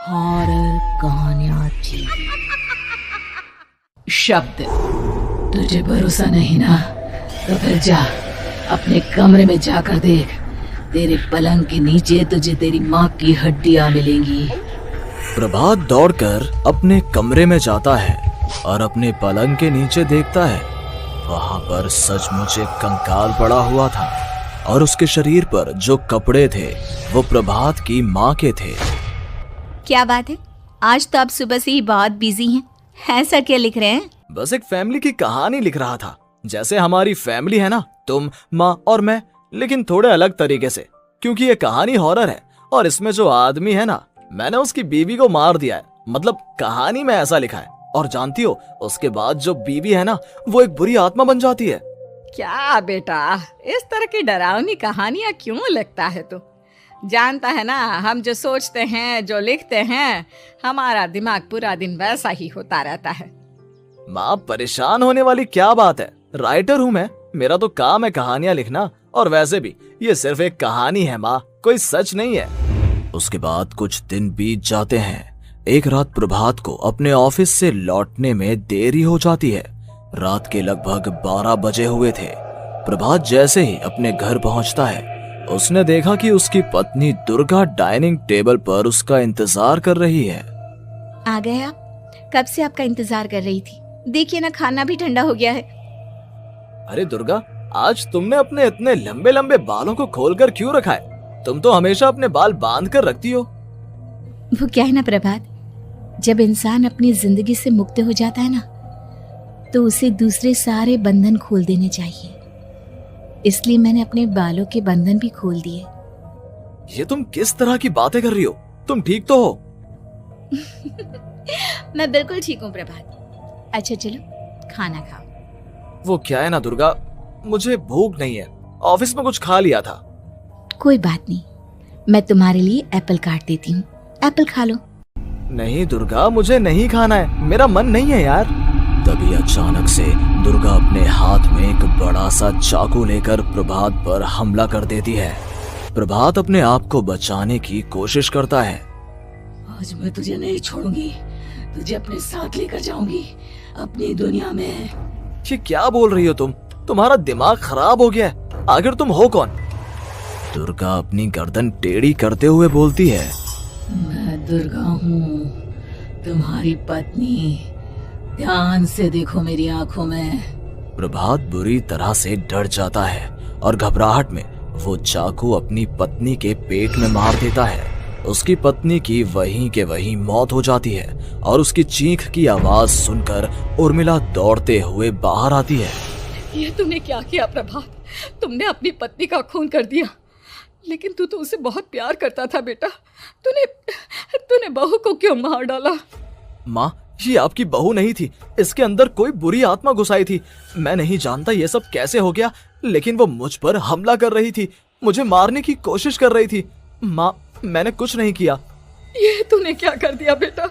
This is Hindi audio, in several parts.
हॉरर कहानियां थी। शब्द, तुझे भरोसा नहीं ना तो फिर जा अपने कमरे में जाकर देख। तेरे पलंग के नीचे तुझे तेरी माँ की हड्डियां मिलेंगी। प्रभात दौड़कर अपने कमरे में जाता है और अपने पलंग के नीचे देखता है। वहां पर सचमुच एक कंकाल पड़ा हुआ था और उसके शरीर पर जो कपड़े थे वो प्रभात की माँ के थे। क्या बात है, आज तो आप सुबह से ही बहुत बिजी हैं। ऐसा क्या लिख रहे हैं? बस एक फैमिली की कहानी लिख रहा था। जैसे हमारी फैमिली है ना, तुम, माँ और मैं, लेकिन थोड़े अलग तरीके से, क्योंकि ये कहानी हॉरर है और इसमें जो आदमी है ना, मैंने उसकी बीवी को मार दिया है। मतलब कहानी में ऐसा लिखा है। और जानती हो, उसके बाद जो बीवी है ना, वो एक बुरी आत्मा बन जाती है। क्या बेटा, इस तरह की डरावनी कहानियां क्यों लिखता है तू? जानता है ना, हम जो सोचते हैं, जो लिखते हैं, हमारा दिमाग पूरा दिन वैसा ही होता रहता है। माँ, परेशान होने वाली क्या बात है? राइटर हूँ मैं, मेरा तो काम है कहानियां लिखना। और वैसे भी ये सिर्फ एक कहानी है माँ, कोई सच नहीं है। उसके बाद कुछ दिन बीत जाते हैं। एक रात प्रभात को अपने ऑफिस से लौटने में देरी हो जाती है। रात के लगभग 12 बजे हुए थे। प्रभात जैसे ही अपने घर पहुंचता है, उसने देखा कि उसकी पत्नी दुर्गा डाइनिंग टेबल पर उसका इंतजार कर रही है। आ गए आप? कब से आपका इंतजार कर रही थी। देखिए ना, खाना भी ठंडा हो गया है। अरे दुर्गा, आज तुमने अपने इतने लंबे लंबे बालों को खोलकर क्यों रखा है? तुम तो हमेशा अपने बाल बांध कर रखती हो। वो क्या है ना प्रभात, जब इंसान अपनी जिंदगी से मुक्त हो जाता है ना, तो उसे दूसरे सारे बंधन खोल देने चाहिए। इसलिए मैंने अपने बालों के बंधन भी खोल दिए। ये तुम किस तरह की बातें कर रही हो? तुम ठीक तो हो? मैं बिल्कुल ठीक हूँ प्रभात। अच्छा चलो खाना खाओ। वो क्या है ना दुर्गा, मुझे भूख नहीं है। ऑफिस में कुछ खा लिया था। कोई बात नहीं, मैं तुम्हारे लिए एप्पल काट देती हूँ, एप्पल खा लो। नहीं दुर्गा, मुझे नहीं खाना है, मेरा मन नहीं है यार। तभी अचानक से दुर्गा अपने हाथ में एक बड़ा सा चाकू लेकर प्रभात पर हमला कर देती है। प्रभात अपने आप को बचाने की कोशिश करता है। आज मैं तुझे नहीं छोड़ूंगी, तुझे अपने साथ लेकर जाऊंगी अपनी दुनिया में। ये क्या बोल रही हो तुम? तुम्हारा दिमाग खराब हो गया है। आखिर तुम हो कौन? दुर्गा अपनी गर्दन टेढ़ी करते हुए बोलती है। मैं दुर्गा हूँ, तुम्हारी पत्नी। ध्यान से देखो मेरी आंखों में। प्रभात बुरी तरह से डर जाता है और घबराहट में वो चाकू अपनी पत्नी के पेट में मार देता है। उसकी पत्नी की वहीं के वहीं मौत हो जाती है और उसकी चीख की आवाज सुनकर उर्मिला दौड़ते हुए बाहर आती है। ये तूने क्या किया प्रभात? तुमने अपनी पत्नी का खून कर दिया। लेकिन तू तो उसे बहुत प्यार करता था बेटा। तूने बहू को क्यों मार डाला? माँ, ये आपकी बहू नहीं थी, इसके अंदर कोई बुरी आत्मा घुसाई थी। मैं नहीं जानता ये सब कैसे हो गया, लेकिन वो मुझ पर हमला कर रही थी, मुझे मारने की कोशिश कर रही थी। माँ, मैंने कुछ नहीं किया। ये तूने क्या कर दिया बेटा?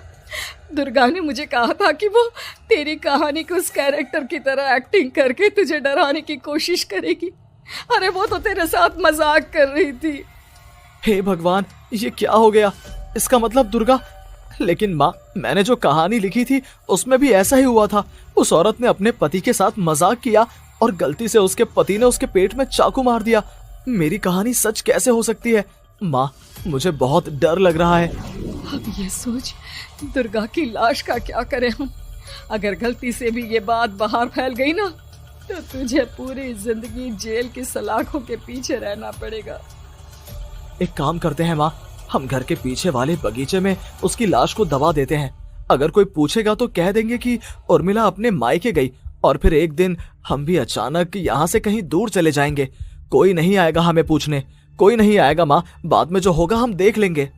दुर्गा ने मुझे कहा था कि वो तेरी कहानी के उस कैरेक्टर की तरह एक्टिंग करके तुझे डराने की कोशिश करेगी। अरे वो तो तेरे साथ मजाक कर रही थी। हे भगवान, ये क्या हो गया? इसका मतलब दुर्गा। लेकिन माँ, मैंने जो कहानी लिखी थी उसमें भी ऐसा ही हुआ था। उस औरत ने अपने पति के साथ मजाक किया और गलती से उसके पति ने उसके पेट में चाकू मार दिया। मेरी कहानी सच कैसे हो सकती है? माँ, मुझे बहुत डर लग रहा है। अब ये सोच, दुर्गा की लाश का क्या करें हम? अगर गलती से भी ये बात बाहर फैल गई ना, तो तुझे पूरी जिंदगी जेल की सलाखों के पीछे रहना पड़ेगा। एक काम करते हैं माँ, हम घर के पीछे वाले बगीचे में उसकी लाश को दबा देते हैं। अगर कोई पूछेगा तो कह देंगे कि उर्मिला अपने मायके गई और फिर एक दिन हम भी अचानक यहाँ से कहीं दूर चले जाएंगे। कोई नहीं आएगा हमें पूछने, कोई नहीं आएगा माँ, बाद में जो होगा हम देख लेंगे।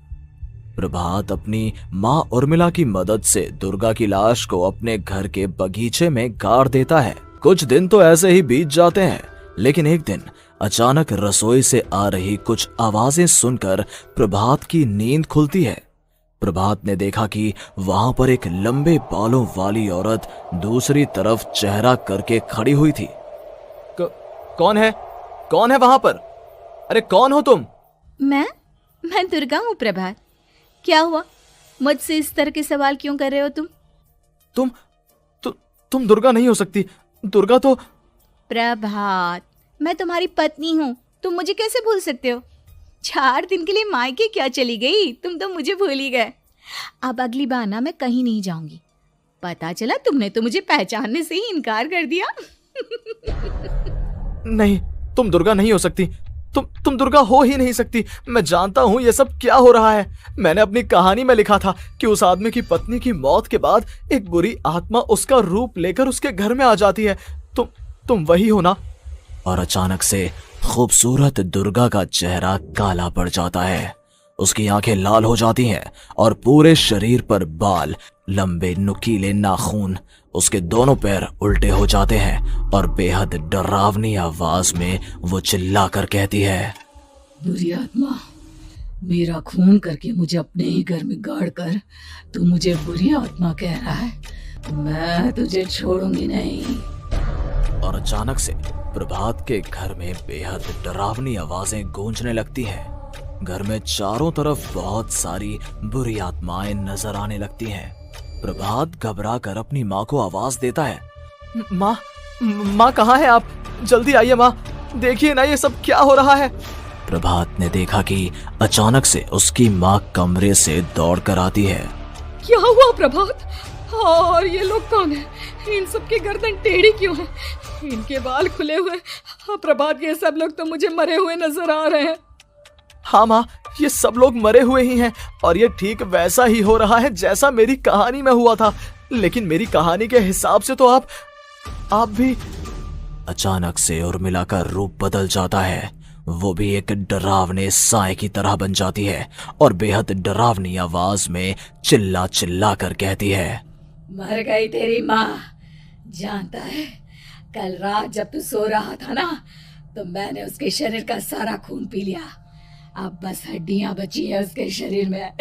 प्रभात अपनी माँ उर्मिला की मदद से दुर्गा की लाश को अपने घर के बगीचे में गाड़ देता है। कुछ दिन तो ऐसे ही बीत जाते हैं, लेकिन एक दिन अचानक रसोई से आ रही कुछ आवाजें सुनकर प्रभात की नींद खुलती है। प्रभात ने देखा कि वहां पर एक लंबे बालों वाली औरत दूसरी तरफ चेहरा करके खड़ी हुई थी। कौन है? कौन है वहां पर? अरे कौन हो तुम? मैं दुर्गा हूँ प्रभात। क्या हुआ? मुझसे इस तरह के सवाल क्यों कर रहे हो तुम? तुम दुर्गा नहीं हो सकती। दुर्गा तो प्रभात, मैं तुम्हारी पत्नी हूँ, तुम मुझे कैसे भूल सकते हो? 4 दिन के लिए मायके क्या चली गई, तुम तो मुझे भूल ही गए। अब अगली बार ना मैं कहीं नहीं जाऊंगी। पता चला तुमने तो मुझे पहचानने से ही इनकार कर दिया। नहीं, तुम दुर्गा नहीं हो सकती। तुम दुर्गा हो ही नहीं सकती। मैं जानता हूं ये सब क्या हो रहा है। मैंने अपनी कहानी में लिखा था कि उस आदमी की पत्नी की मौत के बाद एक बुरी आत्मा उसका रूप लेकर उसके घर में आ जाती है। तुम वही हो ना? और अचानक से खूबसूरत दुर्गा का चेहरा काला पड़ जाता है। उसकी आंखें लाल हो जाती हैं और पूरे शरीर पर बाल, लंबे नुकीले नाखून, उसके दोनों पैर उल्टे हो जाते हैं और बेहद डरावनी आवाज में वो चिल्लाकर कहती है, बुरी आत्मा, मेरा खून करके मुझे अपने ही घर में गाड़ कर तू मुझे बुरी आत्मा कह रहा है? मैं तुझे छोड़ूंगी नहीं। और अचानक से प्रभात के घर में बेहद डरावनी आवाजें गूंजने लगती हैं। घर में चारों तरफ बहुत सारी बुरी आत्माएं नजर आने लगती हैं। प्रभात घबरा कर अपनी माँ को आवाज देता है, माँ कहाँ है आप? जल्दी आइए माँ, देखिए ना ये सब क्या हो रहा है। प्रभात ने देखा कि अचानक से उसकी माँ कमरे से दौड़ कर आती है। क्या हुआ प्रभात? और ये लोग कौन है? इन सब की गर्दन टेढ़ी क्यों है? इनके बाल खुले हुए। हाँ प्रभात, ये सब लोग तो मुझे मरे हुए नजर आ रहे हैं। हाँ माँ, ये सब लोग मरे हुए ही हैं और ये ठीक वैसा ही हो रहा है जैसा मेरी कहानी में हुआ था। लेकिन मेरी कहानी के हिसाब से तो आप भी। अचानक से उर्मिला का रूप बदल जाता है। वो भी एक डरावने साए की तरह बन जाती है और बेहद डरावनी आवाज में चिल्ला चिल्ला कर कहती है, मर गई तेरी माँ। जानता है, कल रात जब तू सो रहा था ना, तो मैंने उसके शरीर का सारा खून पी लिया। अब बस हड्डियां बची है उसके शरीर में।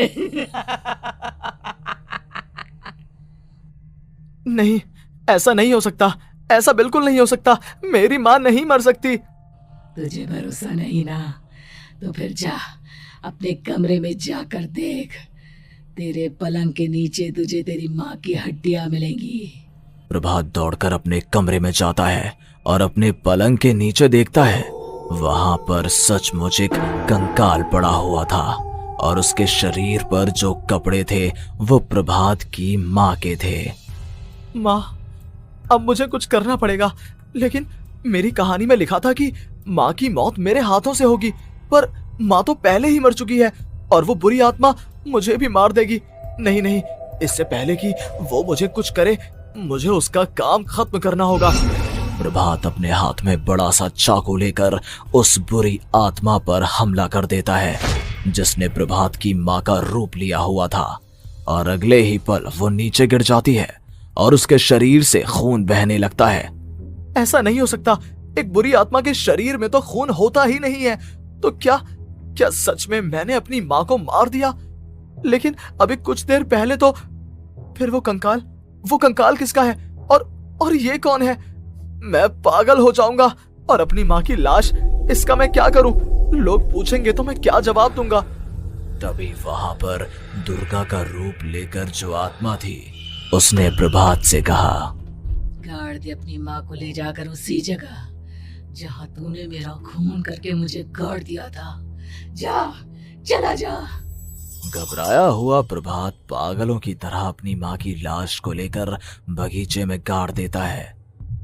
नहीं, ऐसा नहीं हो सकता। ऐसा बिल्कुल नहीं हो सकता। मेरी माँ नहीं मर सकती। तुझे भरोसा नहीं ना? तो फिर जा, अपने कमरे में जाकर देख। तेरे पलंग के नीचे तुझे तेरी माँ की हड्डियां मिलेंगी। प्रभात दौड़कर अपने कमरे में जाता है और अपने पलंग के नीचे देखता है। वहां पर सचमुच एक कंकाल पड़ा हुआ था और उसके शरीर पर जो कपड़े थे वो प्रभात की माँ के थे। माँ, अब मुझे कुछ करना पड़ेगा। लेकिन मेरी कहानी में लिखा था कि माँ की मौत मेरे हाथों से होगी, पर माँ तो पहले ही मर चुकी है और वो बुरी आत्मा मुझे भी मार देगी। नहीं, इससे पहले कि वो मुझे कुछ करे, मुझे उसका काम खत्म करना होगा। प्रभात अपने हाथ में बड़ा सा चाकू लेकर उस बुरी आत्मा पर हमला कर देता है जिसने प्रभात की माँ का रूप लिया हुआ था, और अगले ही पल वो नीचे गिर जाती है और उसके शरीर से खून बहने लगता है। ऐसा नहीं हो सकता। एक बुरी आत्मा के शरीर में तो खून होता ही नहीं है। तो क्या सच में मैंने अपनी माँ को मार दिया? लेकिन अभी कुछ देर पहले तो फिर वो कंकाल किसका है? और ये कौन है? मैं पागल हो जाऊंगा। और अपनी माँ की लाश, इसका मैं क्या करूं? लोग पूछेंगे तो मैं क्या जवाब दूंगा? तभी वहां पर दुर्गा का रूप लेकर जो आत्मा थी उसने प्रभात से कहा, गाड़ दे अपनी माँ को ले जाकर उसी जगह जहाँ तूने मेरा खून करके मुझे गाड़ दिया था। जा, चला जा। घबराया हुआ प्रभात पागलों की तरह अपनी माँ की लाश को लेकर बगीचे में गाड़ देता है।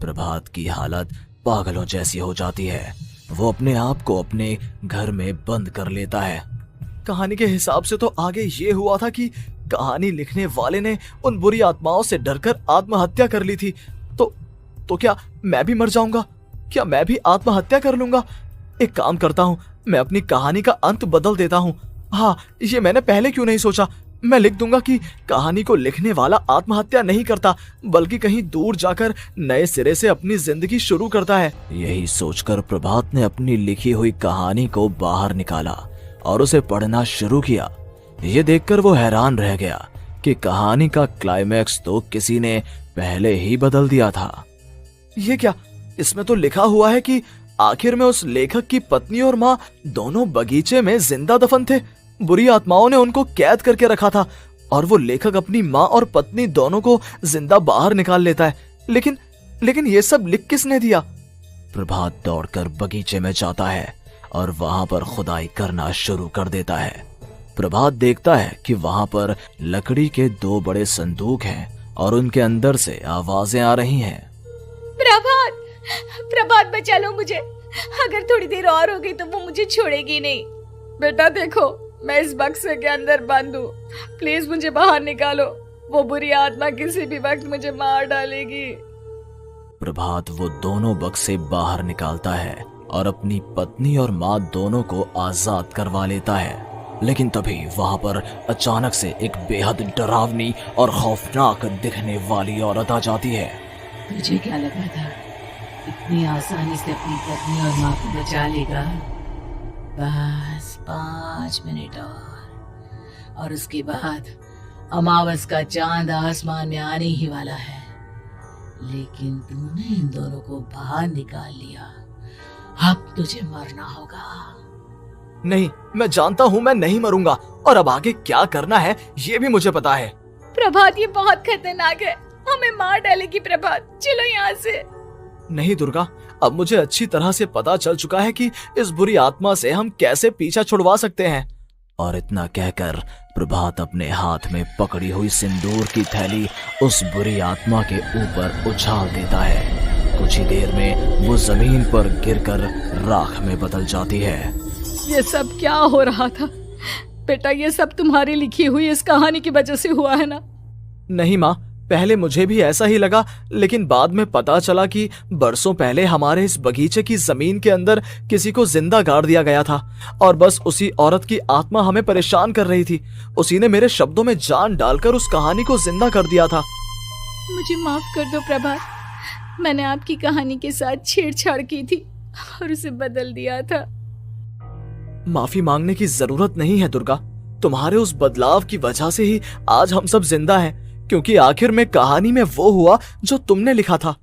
प्रभात की हालत पागलों जैसी हो जाती है। वो अपने आप को अपने घर में बंद कर लेता है। कहानी के हिसाब से तो आगे ये हुआ था कि कहानी लिखने वाले ने उन बुरी आत्माओं से डरकर आत्महत्या कर ली थी। तो क्या मैं भी मर जाऊंगा? क्या मैं भी आत्महत्या कर लूंगा? एक काम करता हूँ, मैं अपनी कहानी का अंत बदल देता हूँ। हाँ, ये मैंने पहले क्यों नहीं सोचा। मैं लिख दूंगा कि कहानी को लिखने वाला आत्महत्या नहीं करता, बल्कि कहीं दूर जाकर नए सिरे से अपनी जिंदगी शुरू करता है। यही सोचकर प्रभात ने अपनी लिखी हुई कहानी को बाहर निकाला और उसे पढ़ना शुरू किया। ये देखकर वो हैरान रह गया कि कहानी का क्लाइमैक्स तो किसी ने पहले ही बदल दिया था। ये क्या? इसमें तो लिखा हुआ है कि आखिर में उस लेखक की पत्नी और माँ दोनों बगीचे में जिंदा दफन थे। बुरी आत्माओं ने उनको कैद करके रखा था और वो लेखक अपनी माँ और पत्नी दोनों को जिंदा बाहर निकाल लेता है। लेकिन ये सब लिख किसने दिया? प्रभात दौड़कर बगीचे में जाता है और वहां पर खुदाई करना शुरू कर देता है। प्रभात देखता है कि वहां पर लकड़ी के 2 बड़े संदूक हैं और उनके अंदर से आवाजें आ रही हैं। प्रभात बचा लो मुझे, अगर थोड़ी देर और हो गई तो वो मुझे छोड़ेगी नहीं। बेटा देखो, मैं इस बक्से के अंदर बंद हूँ, प्लीज मुझे बाहर निकालो, वो बुरी आत्मा किसी भी वक्त मुझे मार डालेगी। प्रभात वो दोनों बक्से बाहर निकालता है और अपनी पत्नी और माँ दोनों को आजाद करवा लेता है। लेकिन तभी वहां पर अचानक से एक बेहद डरावनी और खौफनाक दिखने वाली औरत आ जाती है। तुझे क्या लगा था इतनी आसानी से अपनी पत्नी और माँ को बचा लेगा? बस 5 मिनट और उसके बाद अमावस का चांद आसमान में आने ही वाला है। लेकिन तूने इन दोनों को बाहर निकाल लिया, अब तुझे मरना होगा। नहीं, मैं जानता हूँ मैं नहीं मरूंगा, और अब आगे क्या करना है ये भी मुझे पता है। प्रभात ये बहुत खतरनाक है, हमें मार डालेगी। प्रभात चलो यहाँ से। नहीं दुर्गा, अब मुझे अच्छी तरह से पता चल चुका है कि इस बुरी आत्मा से हम कैसे पीछा छुड़वा सकते हैं। और इतना कहकर प्रभात अपने हाथ में पकड़ी हुई सिंदूर की थैली उस बुरी आत्मा के ऊपर उछाल देता है। कुछ ही देर में वो जमीन पर गिरकर राख में बदल जाती है। ये सब क्या हो रहा था बेटा? ये सब तुम्हारी लिखी हुई इस कहानी की वजह से हुआ है ना? नहीं माँ, पहले मुझे भी ऐसा ही लगा, लेकिन बाद में पता चला कि बरसों पहले हमारे इस बगीचे की जमीन के अंदर किसी को जिंदा गाड़ दिया गया था और बस उसी औरत की आत्मा हमें परेशान कर रही थी। उसी ने मेरे शब्दों में जान डालकर उस कहानी को जिंदा कर दिया था। मुझे माफ कर दो प्रभात, मैंने आपकी कहानी के साथ छेड़छाड़ की थी और उसे बदल दिया था। माफी मांगने की जरूरत नहीं है दुर्गा, तुम्हारे उस बदलाव की वजह से ही आज हम सब जिंदा हैं, क्योंकि आखिर में कहानी में वो हुआ जो तुमने लिखा था।